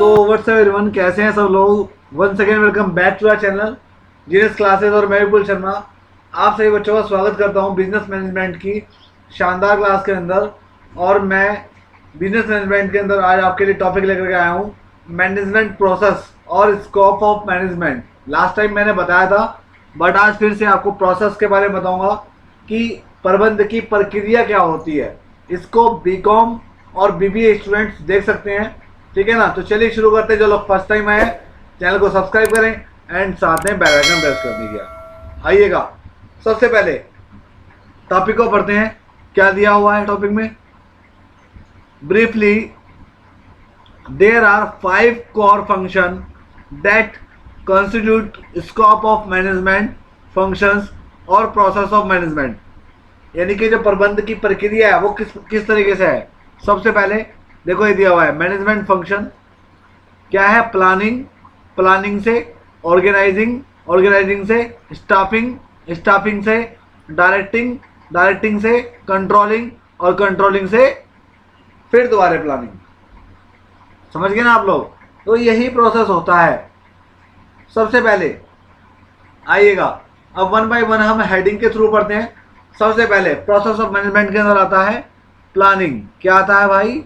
So what's up everyone, कैसे हैं सब लोग। Once again welcome back to our channel GS classes और मैं विपुल शर्मा आप सभी बच्चों का स्वागत करता हूं बिजनेस मैनेजमेंट की शानदार क्लास के अंदर। और मैं बिजनेस मैनेजमेंट के अंदर आज आपके लिए टॉपिक लेकर के आया हूं, मैनेजमेंट प्रोसेस और scope of management. Last time मैंने बताया था, बट आज फिर से आपको प्रोसेस के बारे में बताऊंगा कि प्रबंध की प्रक्रिया क्या होती है। इसको बीकॉम और बीबीए स्टूडेंट्स देख सकते हैं, ठीक है ना। तो चलिए शुरू करते हैं। जो लोग फर्स्ट टाइम आए चैनल को सब्सक्राइब करें एंड साथ में बेल आइकन प्रेस कर दीजिए। आइएगा, सबसे पहले टॉपिक को पढ़ते हैं। क्या दिया हुआ है टॉपिक में? Briefly, there are 5 core function that constitute scope of management functions और प्रोसेस ऑफ मैनेजमेंट। यानी कि जो प्रबंध की प्रक्रिया है वो किस तरीके से है। सबसे पहले देखो, ये दिया हुआ है मैनेजमेंट फंक्शन क्या है? प्लानिंग, प्लानिंग से ऑर्गेनाइजिंग, ऑर्गेनाइजिंग से स्टाफिंग, स्टाफिंग से डायरेक्टिंग, डायरेक्टिंग से कंट्रोलिंग और कंट्रोलिंग से फिर दोबारा प्लानिंग। समझ गए ना आप लोग? तो यही प्रोसेस होता है। सबसे पहले आइएगा, अब वन बाय वन हम हेडिंग के थ्रू पढ़ते हैं। सबसे पहले प्रोसेस ऑफ मैनेजमेंट के अंदर आता है प्लानिंग। क्या आता है भाई?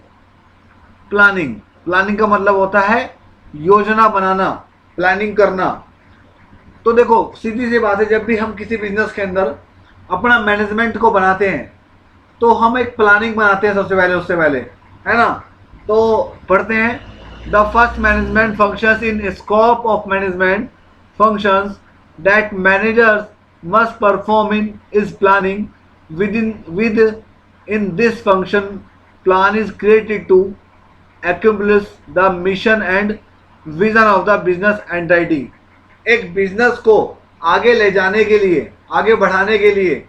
प्लानिंग। प्लानिंग का मतलब होता है योजना बनाना, प्लानिंग करना। तो देखो, सीधी सी बात है, जब भी हम किसी बिजनेस के अंदर अपना मैनेजमेंट को बनाते हैं तो हम एक प्लानिंग बनाते हैं सबसे पहले, उससे पहले, है ना। तो पढ़ते हैं, the first management functions in scope of management functions that managers must perform in is planning. In this function, plan is created to accomplish the mission and vision of the business entity. एक business को आगे ले जाने के लिए, आगे बढ़ाने के लिए,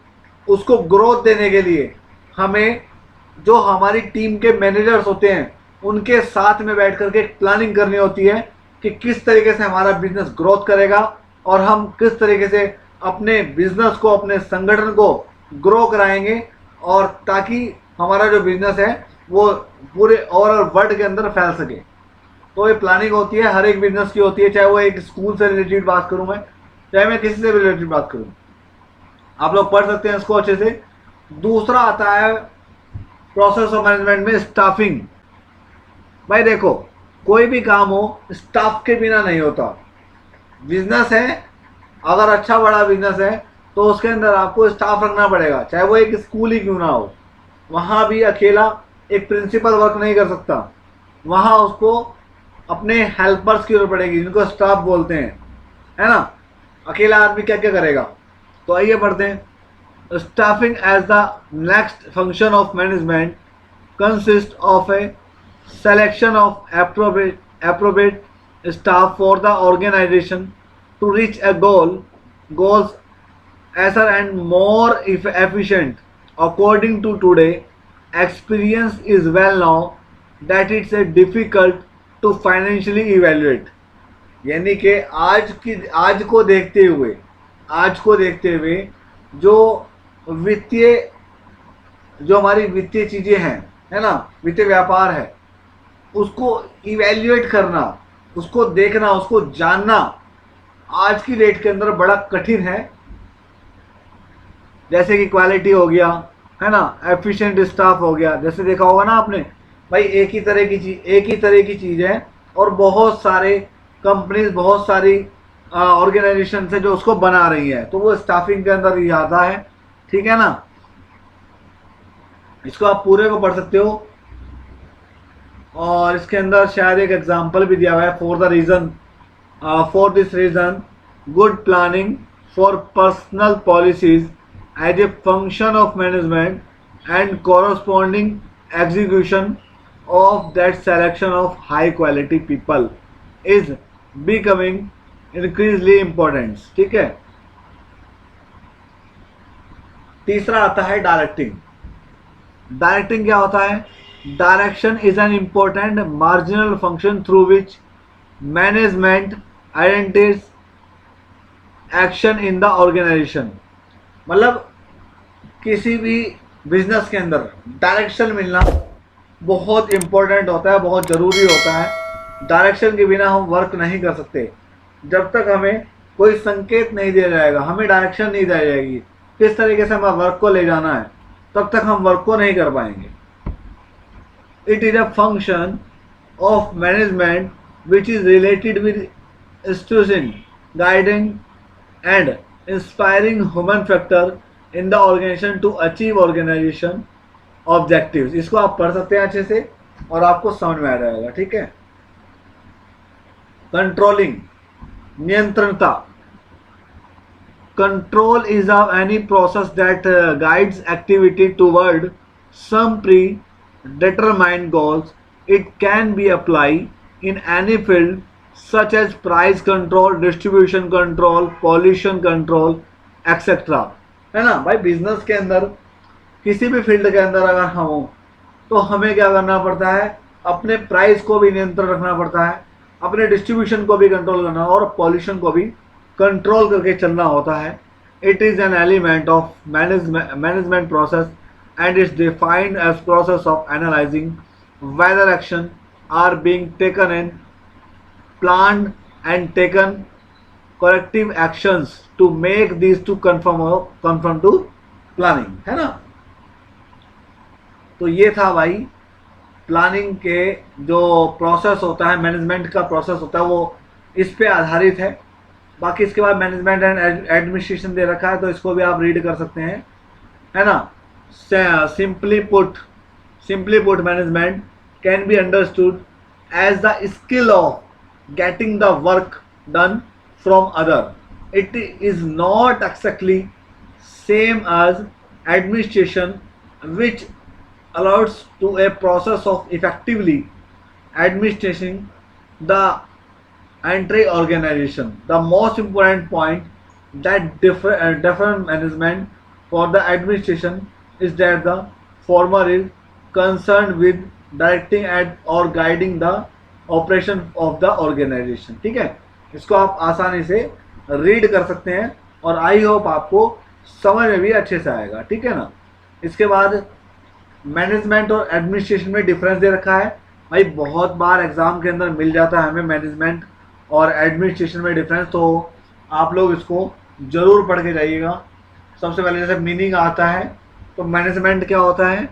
उसको ग्रोथ देने के लिए हमें जो हमारी टीम के मैनेजर्स होते हैं उनके साथ में बैठ करके एक प्लानिंग करनी होती है कि किस तरीके से हमारा बिजनेस ग्रोथ करेगा और हम किस तरीके से अपने बिजनेस को, अपने संगठन को ग्रो कराएंगे, और ताकि हमारा जो बिजनेस है वो पूरे ओवरऑल वर्ल्ड के अंदर फैल सके। तो ये प्लानिंग होती है, हर एक बिजनेस की होती है, चाहे वो एक स्कूल से रिलेटेड बात करूं मैं, चाहे मैं किसी से भी रिलेटेड बात करूं। आप लोग पढ़ सकते हैं इसको अच्छे से। दूसरा आता है प्रोसेस ऑफ मैनेजमेंट में स्टाफिंग। भाई देखो, कोई भी काम हो स्टाफ के बिना नहीं होता। बिजनेस है, अगर अच्छा बड़ा बिजनेस है तो उसके अंदर आपको स्टाफ रखना पड़ेगा, चाहे वो एक स्कूल ही क्यों ना हो। वहाँ भी अकेला एक प्रिंसिपल वर्क नहीं कर सकता, वहाँ उसको अपने हेल्पर्स की जरूरत पड़ेगी, जिनको स्टाफ बोलते हैं, है ना। अकेला आदमी क्या क्या करेगा। तो आइए पढ़ते हैं। Staffing as the next function of management consist of a selection of appropriate staff for the organization to reach a goals faster and more efficient. According to today experience is well known that it's a difficult to financially evaluate. यानी कि आज को देखते हुए जो हमारी वित्तीय चीजें हैं, है ना, वित्तीय व्यापार है, उसको इवेल्युएट करना, उसको देखना, उसको जानना आज की डेट के अंदर बड़ा कठिन है। जैसे कि क्वालिटी हो गया, है ना, एफिशिएंट स्टाफ हो गया। जैसे देखा होगा ना आपने, भाई एक ही तरह की चीज है और बहुत सारे कंपनीज, बहुत सारी ऑर्गेनाइजेशन से जो उसको बना रही है, तो वो स्टाफिंग के अंदर ही आता है, ठीक है ना। इसको आप पूरे को पढ़ सकते हो, और इसके अंदर शायद एक एग्जाम्पल भी दिया हुआ है। For this reason good planning for personal policies as a function of management and corresponding execution of that selection of high quality people is becoming increasingly important. ठीक है। तीसरा आता है डायरेक्टिंग। डायरेक्टिंग क्या होता है? Direction is an important marginal function through which management identifies action in the organisation. मतलब किसी भी बिजनेस के अंदर डायरेक्शन मिलना बहुत इम्पोर्टेंट होता है, बहुत ज़रूरी होता है। डायरेक्शन के बिना हम वर्क नहीं कर सकते। जब तक हमें कोई संकेत नहीं दिया जाएगा, हमें डायरेक्शन नहीं दी जाएगी किस तरीके से हमें वर्क को ले जाना है, तब तक हम वर्क को नहीं कर पाएंगे। It is a function of management which is related with institution guiding and inspiring human factor in the organisation to achieve organisation objectives. इसको आप पढ़ सकते हैं अच्छे से और आपको समझ में आ जाएगा, ठीक है। कंट्रोलिंग, नियंत्रणता। Control is of any process that guides activity toward some predetermined goals. It can be apply in any field such as price control, distribution control, pollution control etcetera, है ना भाई। बिजनेस के अंदर किसी भी field के अंदर अगर हम हो तो हमें क्या करना पड़ता है, अपने प्राइस को भी नियंत्रण रखना पड़ता है, अपने डिस्ट्रीब्यूशन को भी कंट्रोल करना और पॉल्यूशन को भी कंट्रोल करके चलना होता है। It is an element of management process and it's defined as process of analysing whether action are being taken in planned and taken corrective actions to make these to conform to planning, है ना। तो ये था भाई planning के जो process होता है, मैनेजमेंट का प्रोसेस होता है, वो इस पे आधारित है। बाकी इसके बाद मैनेजमेंट एंड एडमिनिस्ट्रेशन दे रखा है, तो इसको भी आप रीड कर सकते हैं, है ना। Simply put management can be understood as the skill of getting the work done from other. It is not exactly same as administration, which allows to a process of effectively administering the entire organization. The most important point that different management for the administration is that the former is concerned with directing and or guiding the operation of the organisation, ठीक है। इसको आप आसानी से read कर सकते हैं और आई होप आपको समझ में भी अच्छे से आएगा, ठीक है ना। इसके बाद मैनेजमेंट और एडमिनिस्ट्रेशन में डिफरेंस दे रखा है भाई। बहुत बार एग्जाम के अंदर मिल जाता है हमें मैनेजमेंट और एडमिनिस्ट्रेशन में डिफरेंस, तो आप लोग इसको जरूर पढ़ के जाइएगा। सबसे पहले जैसे मीनिंग आता है, तो मैनेजमेंट क्या होता है,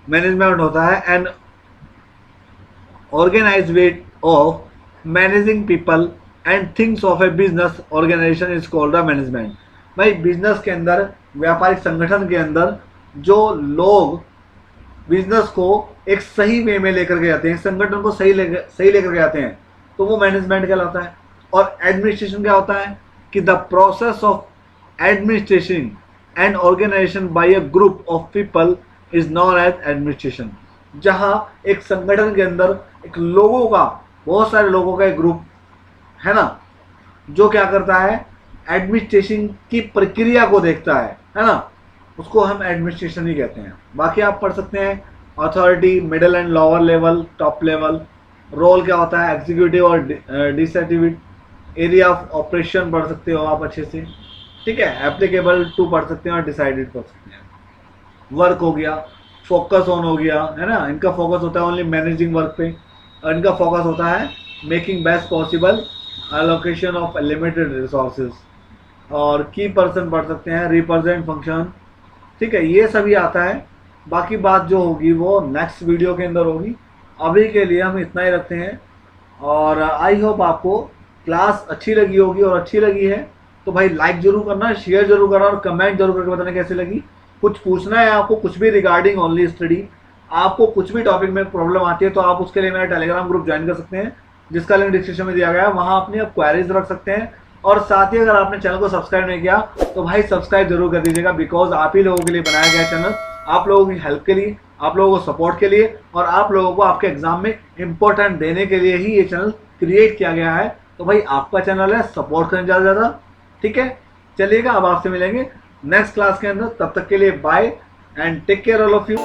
मैनेजमेंट होता है and organized way of managing people and things of a business organization is called the management। भाई बिजनेस के अंदर, व्यापारिक संगठन के अंदर जो लोग बिजनेस को एक सही वे में लेकर के जाते हैं, संगठन को सही लेकर के जाते हैं, तो वो मैनेजमेंट कहलाता है। और एडमिनिस्ट्रेशन क्या होता है कि the process of administration and organisation by a group of people is known as administration. जहाँ एक संगठन के अंदर एक लोगों का, बहुत सारे लोगों का एक ग्रुप है ना, जो क्या करता है, एडमिनिस्ट्रेशन की प्रक्रिया को देखता है ना, उसको हम एडमिनिस्ट्रेशन ही कहते हैं। बाकी आप पढ़ सकते हैं authority, middle and lower level, top level, role क्या होता है, एग्जीक्यूटिव और डिस्ट्रीब्यूटिव, एरिया ऑफ ऑपरेशन पढ़ सकते हो आप अच्छे से, ठीक है। एप्लीकेबल टू पढ़ सकते हैं और डिसाइडेड पढ़ सकते हैं। वर्क हो गया, फोकस ऑन हो गया, है ना। इनका फोकस होता है ओनली मैनेजिंग वर्क पे, और इनका फोकस होता है making best possible allocation of limited resources. और की पर्सन पढ़ सकते हैं, रिप्रेजेंट फंक्शन, ठीक है, ये सभी आता है। बाकी बात जो होगी वो नेक्स्ट वीडियो के अंदर होगी। अभी के लिए हम इतना ही रखते हैं और आई होप आपको क्लास अच्छी लगी होगी, और अच्छी लगी है तो भाई लाइक जरूर करना, शेयर जरूर करना और कमेंट जरूर करके बताना कैसी लगी। कुछ पूछना है आपको, कुछ भी रिगार्डिंग ओनली स्टडी, आपको कुछ भी टॉपिक में प्रॉब्लम आती है तो आप उसके लिए मेरा टेलीग्राम ग्रुप ज्वाइन कर सकते हैं, जिसका लिंक डिस्क्रिप्शन में दिया गया है। वहाँ अपनी आप क्वेरीज रख सकते हैं। और साथ ही अगर आपने चैनल को सब्सक्राइब नहीं किया तो भाई सब्सक्राइब जरूर कर दीजिएगा, बिकॉज आप ही लोगों के लिए बनाया गया चैनल, आप लोगों की हेल्प के लिए, आप लोगों को सपोर्ट के लिए, और आप लोगों को आपके एग्जाम में इंपॉर्टेंट देने के लिए ही ये चैनल क्रिएट किया गया है। तो भाई आपका चैनल है, सपोर्ट करें ज़्यादा ज़्यादा, ठीक है। चलिएगा, अब आपसे मिलेंगे नेक्स्ट क्लास के अंदर, तब तक के लिए bye and take care all of you.